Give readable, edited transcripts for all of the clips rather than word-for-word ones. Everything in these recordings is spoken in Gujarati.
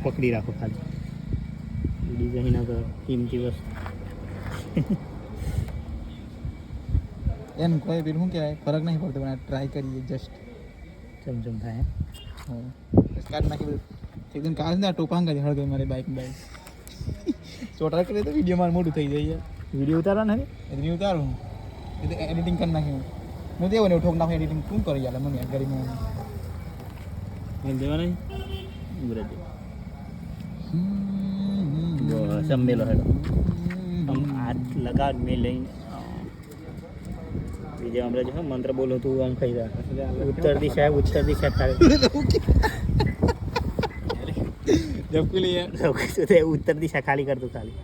પકડી રાખો ખાલી ડિઝાઇન આગળ કિંમતી વસ્તુ એમ કોઈ પેલું શું કહેવાય ફરક નહીં પડતો પણ ટ્રાય કરીએ જસ્ટ ચમચમ થાય કાઢ નાખી બધું એકદમ કાઢ ને ટોપાંગ કરી હળગે મારી બાઇક ચોટા કરે તો વિડીયો મારું મોટું થઈ જાય વિડીયો ઉતારવા નથી એની ઉતારું એ તો એડિટિંગ કરી નાખ્યું હું તો એવું ને ઠોક નાખું એડિટિંગ શું કરી યાર મને ગરીમાં દેવા નહીં સંમેલો હેડો આમ હાથ લગાડ મેં લઈને બીજે હમણાં જો મંત્ર બોલો તું આમ ખાઈ રહ્યા ઉત્તર દિશા ખાલી જબકું લઈએ ઉત્તર દિશા ખાલી કરતું ખાલી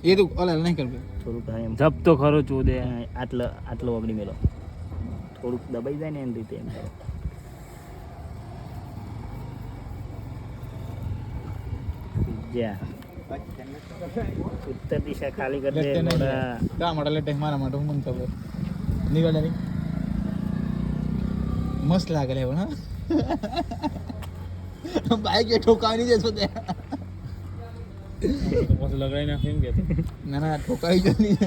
એ તો ઓલા નહીં કરતું થોડુંક એમ જપ તો ખરો ચોદે આટલો ઓગળી મેલો થોડુંક દબાઈ જાય ને એમ રીતે એમ ઉત્તર દિશા ખાલી કરી દે કા માટે લેટે મારા માટે હું મને ખબર નીકળે નહીં મસ્ત લાગે લે પણ હા બાઈક એ ઠોકાવી નહીં જશો તે પછી લગાવી નાખ્યું કે ના ઠોકાવી જ નહીં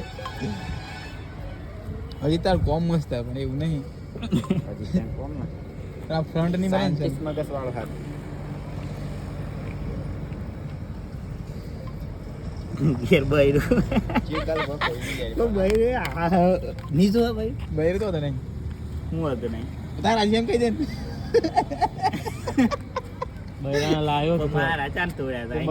હજી તાર કોમ મસ્ત થાય પણ એવું નહીં આ ફ્રન્ટ ની બને છે મગસ વાળો હાથ ઘેર બૈરું તો બૈરે નીચો ભાઈ બૈર તો નહીં હું હતું નહીં તારા જેમ કહી દે બૈરા લાવ્યો તો મારા ચાલ તોડ્યા